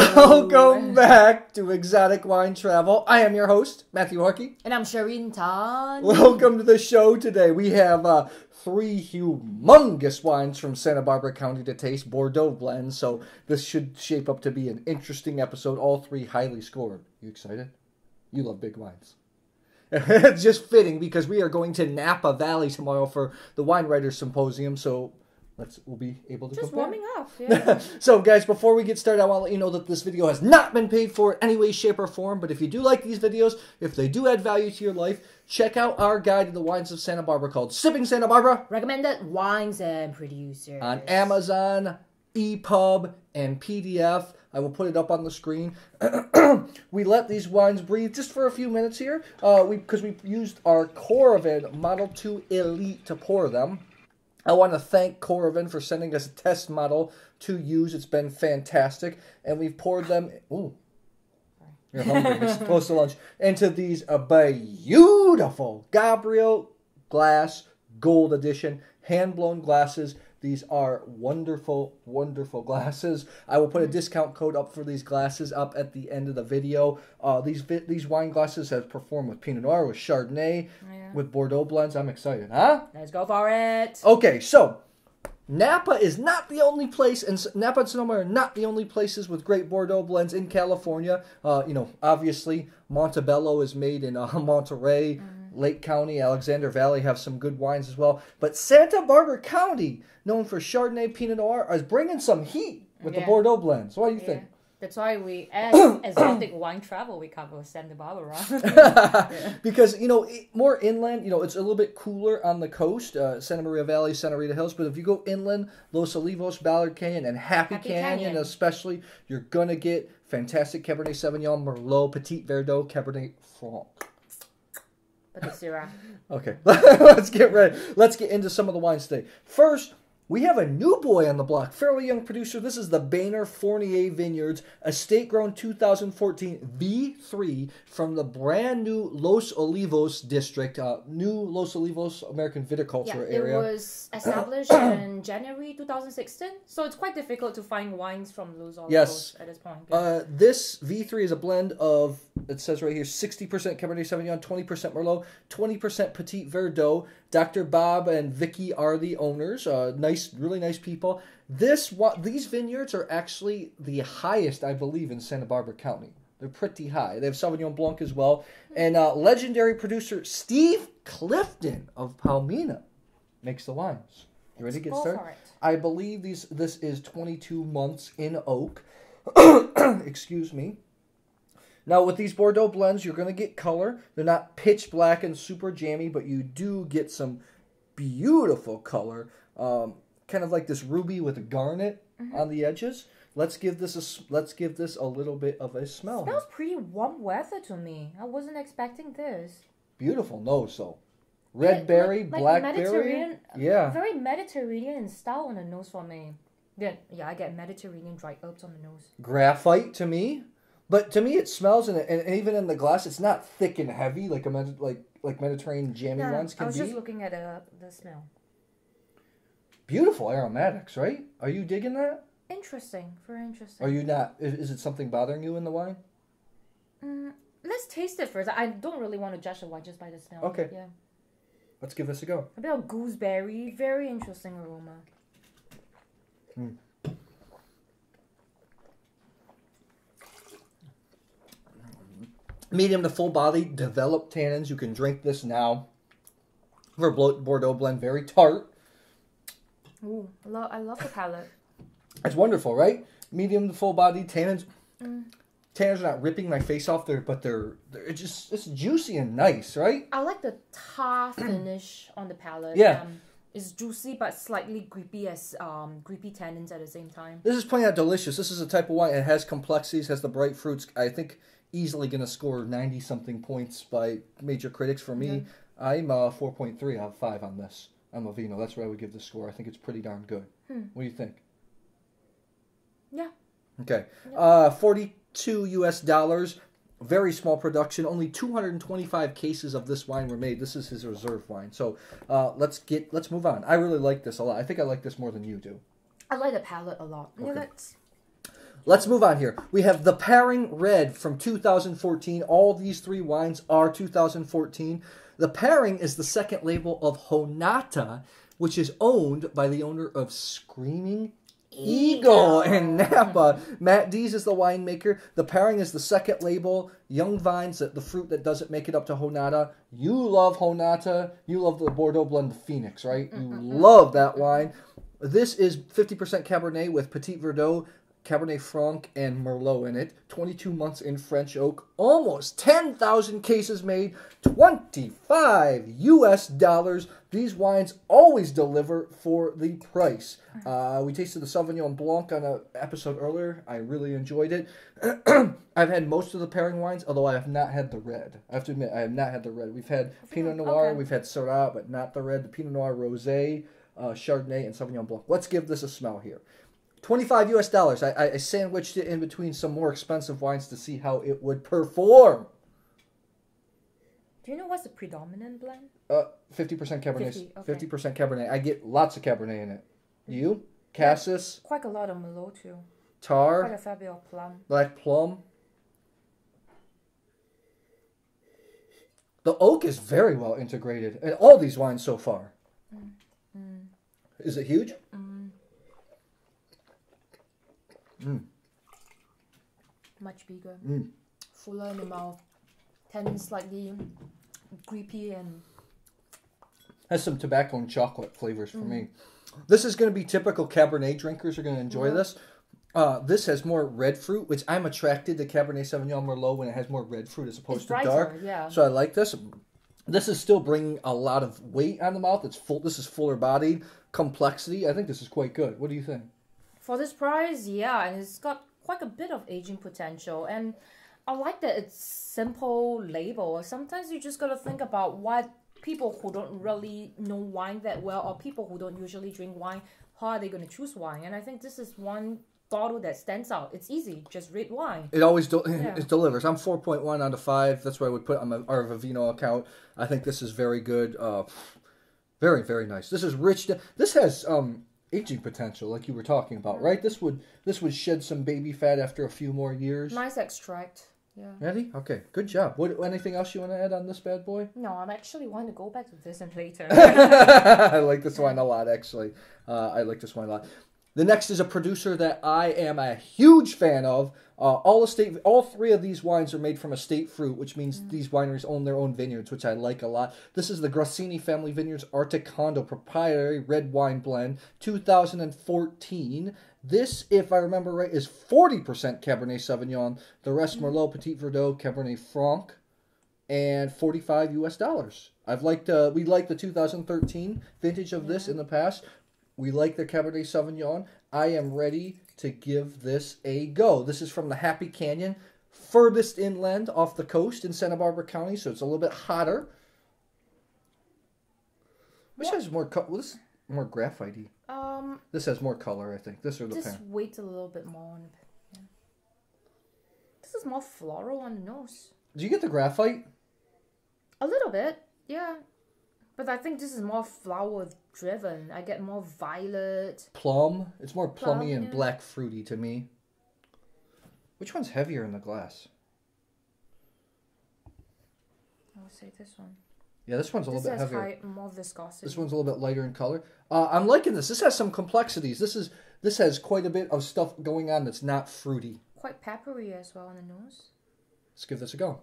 Welcome back to Exotic Wine Travel. I am your host, Matthew Harkey. And I'm Shireen Tan. Welcome to the show today. We have three humongous wines from Santa Barbara County to taste, Bordeaux blends. So this should shape up to be an interesting episode. All three highly scored. You excited? You love big wines. It's just fitting because we are going to Napa Valley tomorrow for the Wine Writers Symposium. So we'll be able to just compare. warming up. Yeah. So guys, before we get started, I want to let you know that this video has not been paid for in any way, shape, or form. But if you do like these videos, if they do add value to your life, check out our guide to the wines of Santa Barbara called Sipping Santa Barbara. Recommended wines and producers. On Amazon, EPUB, and PDF. I will put it up on the screen. We let these wines breathe just for a few minutes here because we used our Coravin Model 2 Elite to pour them. I want to thank Coravin for sending us a test model to use. It's been fantastic. And we've poured them... Ooh. You're hungry. It's close to lunch. Into these beautiful Gabriel Glass Gold Edition hand-blown glasses. These are wonderful, wonderful glasses. I will put a discount code up for these glasses up at the end of the video. These wine glasses have performed with Pinot Noir, with Chardonnay, with Bordeaux blends. I'm excited, huh? Let's go for it. Okay, so Napa is not the only place, and Napa and Sonoma are not the only places with great Bordeaux blends in California. Obviously, Montebello is made in Monterey. Lake County, Alexander Valley have some good wines as well. But Santa Barbara County, known for Chardonnay, Pinot Noir, is bringing some heat with the Bordeaux blends. What do you think? That's why we, as Exotic Wine Travel, we cover Santa Barbara. Because, more inland, it's a little bit cooler on the coast, Santa Maria Valley, Santa Rita Hills. But if you go inland, Los Olivos, Ballard Canyon, and Happy Canyon especially, you're going to get fantastic Cabernet Sauvignon, Merlot, Petit Verdot, Cabernet Franc. Okay, let's get ready. Let's get into some of the wines today. First, we have a new boy on the block, fairly young producer. This is the Baehner Fournier Vineyards, estate-grown 2014 V3 from the brand new Los Olivos district, new Los Olivos American viticulture area. It was established in January 2016, so it's quite difficult to find wines from Los Olivos at this point. This V3 is a blend of, it says right here, 60% Cabernet Sauvignon, 20% Merlot, 20% Petit Verdot. Dr. Bob and Vicky are the owners. Really nice people. These vineyards are actually the highest, I believe, in Santa Barbara County. They're pretty high. They have Sauvignon Blanc as well. And legendary producer Steve Clifton of Palmina makes the wines. You ready to get started? I believe this is 22 months in oak. Excuse me. Now, with these Bordeaux blends, you're going to get color. They're not pitch black and super jammy, but you do get some beautiful color. Kind of like this ruby with a garnet on the edges. Let's give this a little bit of a smell. It smells pretty warm weather to me. I wasn't expecting this. Beautiful nose, so red berry, blackberry. Yeah. Very Mediterranean style on the nose for me. Yeah, I get Mediterranean dry herbs on the nose. Graphite to me. But to me, it smells, and even in the glass, it's not thick and heavy like Mediterranean jammy wines can be. I was just looking at the smell. Beautiful aromatics, right? Are you digging that? Interesting, very interesting. Are you not? Is it something bothering you in the wine? Let's taste it first. I don't really want to judge the wine just by the smell. Okay. Yeah. Let's give this a go. A bit of gooseberry, very interesting aroma. Medium to full body, developed tannins. You can drink this now. For a Bordeaux blend, very tart. Ooh, I love the palate. It's wonderful, right? Medium to full body, tannins. Tannins are not ripping my face off there, but it's juicy and nice, right? I like the tar finish on the palate. Yeah. It's juicy but slightly creepy creepy tannins at the same time. This is plain out delicious. This is a type of wine. It has complexities, has the bright fruits. I think easily going to score 90-something points by major critics. For me, I'm 4.3 out of 5 on this. I'm a Vino. That's where I would give this score. I think it's pretty darn good. What do you think? Yeah. Okay. $42 US. Very small production. Only 225 cases of this wine were made. This is his reserve wine. So let's move on. I really like this a lot. I think I like this more than you do. I like the palate a lot. Okay. Yeah, Let's move on here. We have the Pairing Red from 2014. All these three wines are 2014. The Pairing is the second label of Honata, which is owned by the owner of Screaming Eagle in Napa. Matt Dees is the winemaker. The Pairing is the second label. Young vines, the fruit that doesn't make it up to Honata. You love Honata. You love the Bordeaux blend Phoenix, right? You love that wine. This is 50% Cabernet with Petit Verdot, Cabernet Franc, and Merlot in it. 22 months in French oak. Almost 10,000 cases made. $25 US. These wines always deliver for the price. We tasted the Sauvignon Blanc on an episode earlier. I really enjoyed it. I've had most of the Pairing wines, although I have not had the red. I have to admit, I have not had the red. We've had Pinot Noir, we've had Syrah, but not the red. The Pinot Noir Rosé, Chardonnay, and Sauvignon Blanc. Let's give this a smell here. $25 US. I sandwiched it in between some more expensive wines to see how it would perform. Do you know what's the predominant blend? 50% Cabernet. 50% Cabernet. I get lots of Cabernet in it. You? Cassis? Quite a lot of Merlot too. Tar? Quite a fair bit of plum. Black plum? The oak is very well integrated in all these wines so far. Is it huge? Much bigger. Fuller in the mouth. Tannins slightly creepy and... Has some tobacco and chocolate flavors for me. This is going to be typical Cabernet drinkers are going to enjoy this. This has more red fruit, which I'm attracted to Cabernet Sauvignon Merlot when it has more red fruit as opposed to dark. Yeah. So I like this. This is still bringing a lot of weight on the mouth. It's full. This is fuller bodied. Complexity. I think this is quite good. What do you think? For this price, yeah, and it's got quite a bit of aging potential. And I like that it's simple label. Sometimes you just got to think about what people who don't really know wine that well, or people who don't usually drink wine, how are they going to choose wine? And I think this is one bottle that stands out. It's easy. Just read wine. It always it delivers. I'm 4.1 out of 5. That's what I would put on my Vivino account. I think this is very good. Very, very nice. This is rich. This has aging potential, like you were talking about, right? This would shed some baby fat after a few more years. Nice extract. Yeah. Ready? Okay. Good job. Anything else you want to add on this bad boy? No, I'm actually want to go back to this and later. I like this wine a lot, actually. I like this wine a lot. The next is a producer that I am a huge fan of. All three of these wines are made from estate fruit, which means these wineries own their own vineyards, which I like a lot. This is the Grassini Family Vineyards Articondo proprietary red wine blend, 2014. This, if I remember right, is 40% Cabernet Sauvignon. The rest Merlot, Petit Verdot, Cabernet Franc, and $45 US. We liked the 2013 vintage of this in the past. We like the Cabernet Sauvignon. I am ready to give this a go. This is from the Happy Canyon, furthest inland off the coast in Santa Barbara County, so it's a little bit hotter. Which has more this is more graphite-y. This has more color, I think. This or the Just wait a little bit more on it. Yeah. This is more floral on the nose. Do you get the graphite? A little bit, yeah. But I think this is more flower-driven. I get more violet. Plum? It's more plummy and black fruity to me. Which one's heavier in the glass? I would say this one. Yeah, this one's a little bit heavier. More viscosity. This one's a little bit lighter in color. I'm liking this. This has some complexities. This has quite a bit of stuff going on that's not fruity. Quite peppery as well on the nose. Let's give this a go.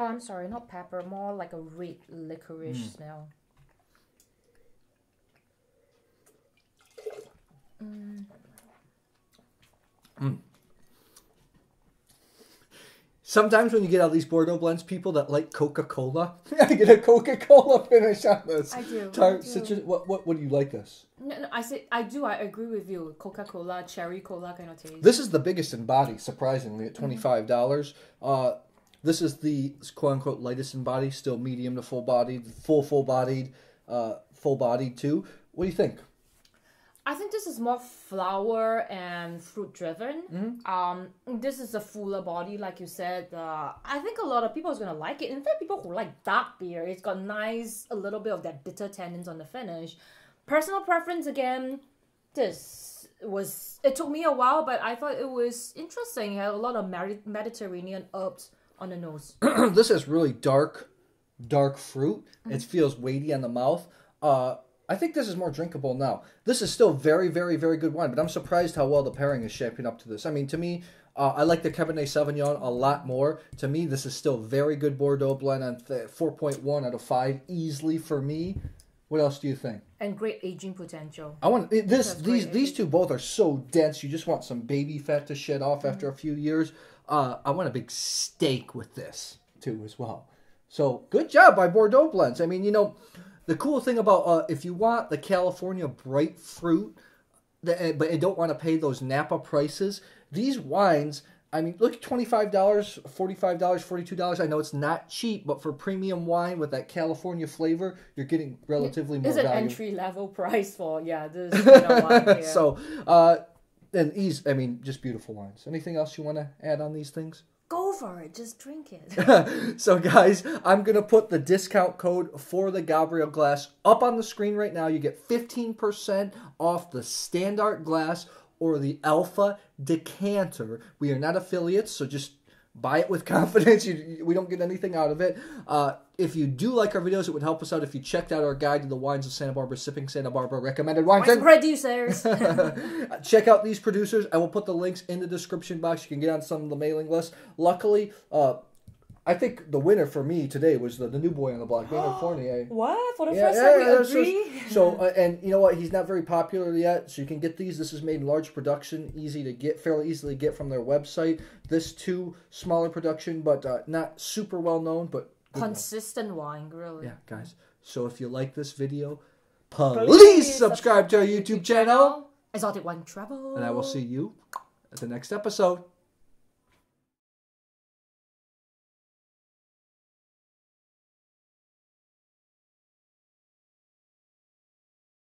Oh, I'm sorry, not pepper. More like a red licorice smell. Sometimes when you get all these Bordeaux blends, people that like Coca-Cola, I get a Coca-Cola finish on this. I do. Citrus. What do you like this? No, I do. I agree with you. Coca-Cola, cherry cola kind of taste. This is the biggest in body, surprisingly, at $25. This is the quote-unquote lightest in body, still medium to full-bodied, full-bodied too. What do you think? I think this is more flower and fruit-driven. This is a fuller body, like you said. I think a lot of people are going to like it. In fact, people who like dark beer, it's got a little bit of that bitter tannins on the finish. Personal preference, again, this it took me a while, but I thought it was interesting. It had a lot of Mediterranean herbs on the nose. This is really dark fruit. It feels weighty on the mouth. I think this is more drinkable now. This is still very, very, very good wine, but I'm surprised how well the pairing is shaping up to this. I mean, to me, I like the Cabernet Sauvignon a lot more. To me, this is still very good Bordeaux blend on 4.1 out of 5 easily for me. What else do you think? And great aging potential. I want these two both are so dense. You just want some baby fat to shed off after a few years. I want a big steak with this too as well. So good job by Bordeaux Blends. I mean, you know, the cool thing about if you want the California bright fruit, but you don't want to pay those Napa prices, these wines, I mean, look, $25, $45, $42. I know it's not cheap, but for premium wine with that California flavor, you're getting relatively more value. It's an entry-level price for, this wine here. So, and these, I mean, just beautiful wines. Anything else you want to add on these things? Go for it. Just drink it. So, guys, I'm going to put the discount code for the Gabriel glass up on the screen right now. You get 15% off the standard glass or the Alpha decanter. We are not affiliates, so just buy it with confidence. We don't get anything out of it. If you do like our videos, it would help us out if you checked out our guide to the wines of Santa Barbara, sipping Santa Barbara recommended wines. Wine producers. Check out these producers. I will put the links in the description box. You can get on some of the mailing lists. Luckily, I think the winner for me today was the new boy on the block, Baehner Fournier. What? For the first time we agree? So, and you know what? He's not very popular yet, so you can get these. This is made in large production, easy to get, fairly easily get from their website. This too, smaller production, but not super well known, but consistent wine, really. Yeah, guys. So if you like this video, please subscribe to our YouTube channel. Exotic Wine Travel. And I will see you at the next episode.